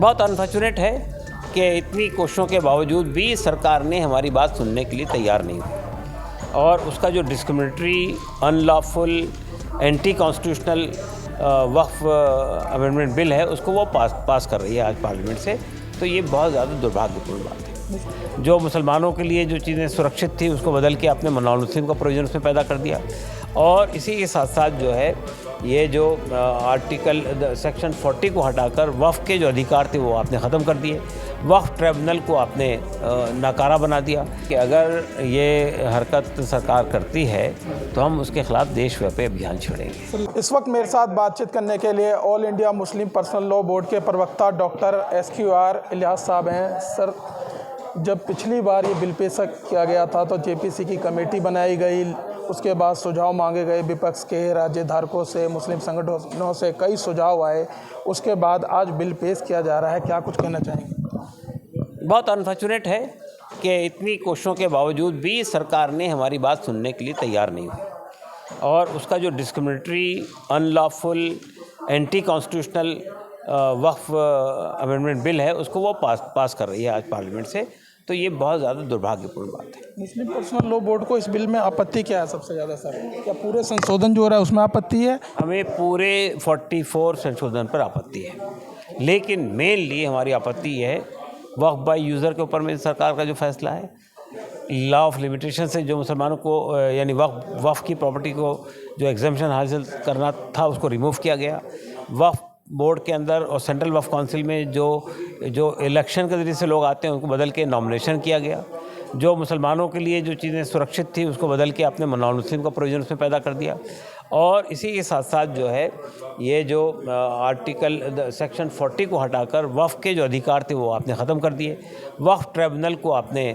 बहुत अनफॉर्चुनेट है कि इतनी कोशिशों के बावजूद भी सरकार ने हमारी बात सुनने के लिए तैयार नहीं हुई और उसका जो डिस्क्रिमिनेटरी, अनलॉफुल, एंटी कॉन्स्टिट्यूशनल वक्फ अमेंडमेंट बिल है उसको वो पास कर रही है आज पार्लियामेंट से। तो ये बहुत ज़्यादा दुर्भाग्यपूर्ण बात है। जो मुसलमानों के लिए जो चीज़ें सुरक्षित थी उसको बदल के आपने नॉन मुस्लिम का प्रोविजन उसमें पैदा कर दिया। और इसी के साथ साथ जो है ये जो आर्टिकल सेक्शन 40 को हटाकर वक्फ के जो अधिकार थे वो आपने ख़त्म कर दिए। वक्फ ट्रिब्यूनल को आपने नाकारा बना दिया कि अगर ये हरकत सरकार करती है तो हम उसके ख़िलाफ़ देशव्यापी अभियान छेड़ेंगे। इस वक्त मेरे साथ बातचीत करने के लिए all India Muslim personal law board के प्रवक्ता डॉक्टर SQR इलियास साहब हैं। सर, जब पिछली बार ये बिल पेश किया गया था तो JPC की कमेटी बनाई गई, उसके बाद सुझाव मांगे गए विपक्ष के, राज्य धारकों से, मुस्लिम संगठनों से कई सुझाव आए, उसके बाद आज बिल पेश किया जा रहा है, क्या कुछ कहना चाहेंगे? बहुत अनफॉर्चुनेट है कि इतनी कोशिशों के बावजूद भी सरकार ने हमारी बात सुनने के लिए तैयार नहीं हुई और उसका जो डिस्क्रिमिनेटरी, अनलॉफुल, एंटी कॉन्स्टिट्यूशनल वक्फ अमेंडमेंट बिल है उसको वो पास कर रही है आज पार्लियामेंट से। तो ये बहुत ज़्यादा दुर्भाग्यपूर्ण बात है। मुस्लिम पर्सनल लॉ बोर्ड को इस बिल में आपत्ति क्या है सबसे ज़्यादा सर? क्या पूरे संशोधन जो हो रहा है उसमें आपत्ति है? हमें पूरे 44 संशोधन पर आपत्ति है, लेकिन मेनली हमारी आपत्ति है वक्फ बाय यूज़र के ऊपर में सरकार का जो फैसला है। लॉ ऑफ लिमिटेशन से जो मुसलमानों को यानी वक्फ की प्रॉपर्टी को जो एग्जम्पशन हासिल करना था उसको रिमूव किया गया। वक्फ बोर्ड के अंदर और सेंट्रल वक्फ काउंसिल में जो इलेक्शन के ज़रिए से लोग आते हैं उनको बदल के नॉमिनेशन किया गया। जो मुसलमानों के लिए जो चीज़ें सुरक्षित थी उसको बदल के आपने नॉन मुस्लिम का प्रोविजन उसमें पैदा कर दिया। और इसी के साथ साथ जो है ये जो आर्टिकल सेक्शन 40 को हटाकर वक्फ के जो अधिकार थे वो आपने ख़त्म कर दिए। वक्फ ट्रिब्यूनल को आपने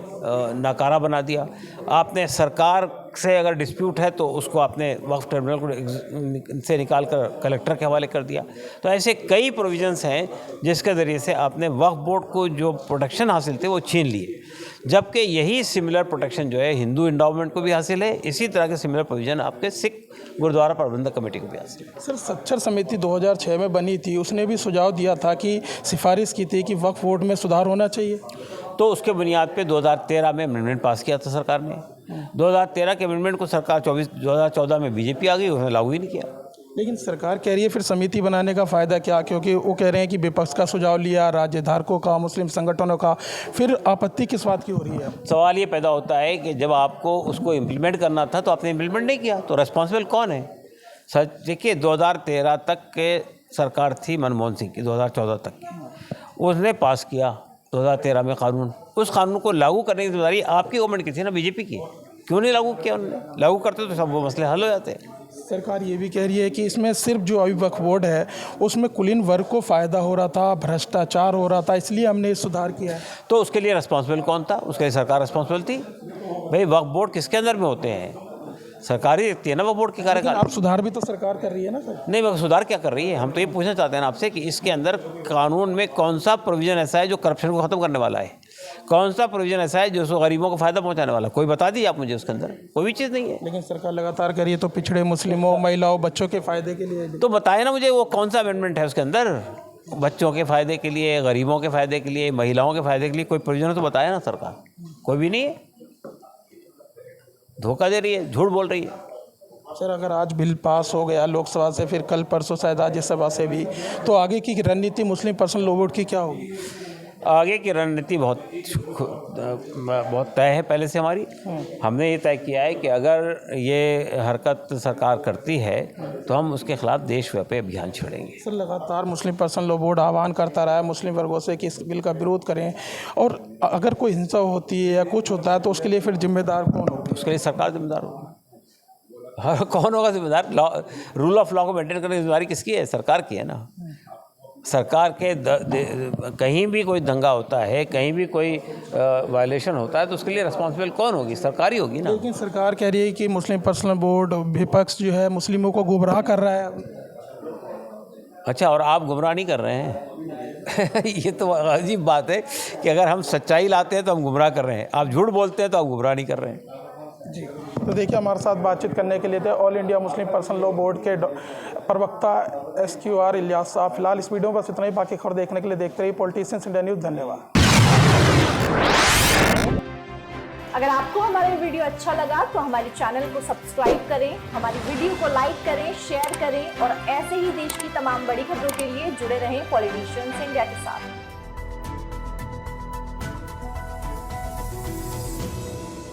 नाकारा बना दिया। आपने सरकार से अगर डिस्प्यूट है तो उसको आपने वक्फ ट्रिब्यूनल को से निकाल कर कलेक्टर के हवाले कर दिया। तो ऐसे कई प्रोविजंस हैं जिसके ज़रिए से आपने वक्फ बोर्ड को जो प्रोटेक्शन हासिल थे वो छीन लिए, जबकि यही सिमिलर प्रोटेक्शन जो है हिंदू एंडाउमेंट को भी हासिल है। इसी तरह के सिमिलर प्रोविजन आपके सिख गुरुद्वारा प्रबंधक कमेटी को भी हासिल है। सर, सच्चर समिति 2006 में बनी थी, उसने भी सुझाव दिया था कि सिफारिश की थी कि वक्फ बोर्ड में सुधार होना चाहिए। तो उसके बुनियाद पे 2013 में अमेंडमेंट पास किया था सरकार ने। 2013 के अमेंडमेंट को सरकार 2014 में बीजेपी आ गई, उसने लागू ही नहीं किया। लेकिन सरकार कह रही है फिर समिति बनाने का फ़ायदा क्या, क्योंकि वो कह रहे हैं कि विपक्ष का सुझाव लिया, राज्य धारकों का, मुस्लिम संगठनों का, फिर आपत्ति किस बात की हो रही है? सवाल ये पैदा होता है कि जब आपको उसको इम्प्लीमेंट करना था तो आपने इम्प्लीमेंट नहीं किया, तो रेस्पॉन्सिबल कौन है? सर देखिए, 2013 तक के सरकार थी मनमोहन सिंह की, 2014 तक की, उसने पास किया 2013 में कानून। उस कानून को लागू करने की जिम्मेदारी आपकी गवर्नमेंट की थी ना, बीजेपी की। क्यों नहीं लागू किया उन्होंने? लागू करते तो सब वो मसले हल हो जाते। सरकार ये भी कह रही है कि इसमें सिर्फ जो अभी वक्फ बोर्ड है उसमें कुलीन वर्ग को फ़ायदा हो रहा था, भ्रष्टाचार हो रहा था, इसलिए हमने सुधार किया है। तो उसके लिए रिस्पॉन्सिबल कौन था? उसके लिए सरकार रिस्पॉन्सिबल थी। भाई वक्फ बोर्ड किसके अंदर में होते हैं? सरकारी देखती है ना वक्फ बोर्ड के कार्यकाल। आप सुधार भी तो सरकार कर रही है ना सर? नहीं, वह सुधार क्या कर रही है? हम तो ये पूछना चाहते हैं आपसे कि इसके अंदर कानून में कौन सा प्रोविज़न ऐसा है जो करप्शन को ख़त्म करने वाला है? कौन सा प्रोविज़न ऐसा है जो उसको गरीबों को फ़ायदा पहुंचाने वाला? कोई बता दीजिए आप मुझे। उसके अंदर कोई भी चीज़ नहीं है। लेकिन सरकार लगातार कह रही है तो पिछड़े मुस्लिमों, महिलाओं, बच्चों के फ़ायदे के लिए। तो बताए ना मुझे वो कौन सा अमेंडमेंट है उसके अंदर? बच्चों के फ़ायदे के लिए, गरीबों के फ़ायदे के लिए, महिलाओं के फ़ायदे के लिए कोई प्रोविज़न तो बताया ना सरकार? कोई भी नहीं है। धोखा दे रही है, झूठ बोल रही है। सर, अगर आज बिल पास हो गया लोकसभा से, फिर कल परसों शायद राज्यसभा से भी, तो आगे की रणनीति मुस्लिम पर्सनल लॉ बोर्ड की क्या होगी? आगे की रणनीति बहुत तय है पहले से हमारी। हमने ये तय किया है कि अगर ये हरकत सरकार करती है तो हम उसके खिलाफ देशव्यापी अभियान छेड़ेंगे। सर, लगातार मुस्लिम पर्सनल लॉ बोर्ड आह्वान करता रहा है मुस्लिम वर्गों से कि इस बिल का विरोध करें, और अगर कोई हिंसा होती है या कुछ होता है तो उसके लिए फिर जिम्मेदार कौन होगा? उसके लिए सरकार जिम्मेदार होगी। हाँ, कौन होगा जिम्मेदार? रूल ऑफ लॉ को मेंटेन करने की जिम्मेदारी किसकी है? सरकार की है ना। सरकार के कहीं भी कोई दंगा होता है, कहीं भी कोई वायलेशन होता है तो उसके लिए रिस्पॉन्सिबल कौन होगी? सरकार ही होगी ना। लेकिन सरकार कह रही है कि मुस्लिम पर्सनल बोर्ड, विपक्ष जो है मुस्लिमों को गुमराह कर रहा है। अच्छा, और आप गुमराह नहीं कर रहे हैं? ये तो अजीब बात है कि अगर हम सच्चाई लाते हैं तो हम गुमराह कर रहे हैं, आप झूठ बोलते हैं तो आप गुमराह नहीं कर रहे हैं। जी। तो देखिए हमारे साथ बातचीत करने के लिए थे all India Muslim personal law board के प्रवक्ता SQR इलियास साहब। फिलहाल इस वीडियो में बस इतना ही। बाकी खबर देखने के लिए देखते रहिए पॉलिटिशियंस इंडिया न्यूज़। धन्यवाद। अगर आपको हमारा वीडियो अच्छा लगा तो हमारे चैनल को सब्सक्राइब करें, हमारी वीडियो को लाइक करें, शेयर करें और ऐसे ही देश की तमाम बड़ी खबरों के लिए जुड़े रहें पॉलिटिशियंस इंडिया के साथ।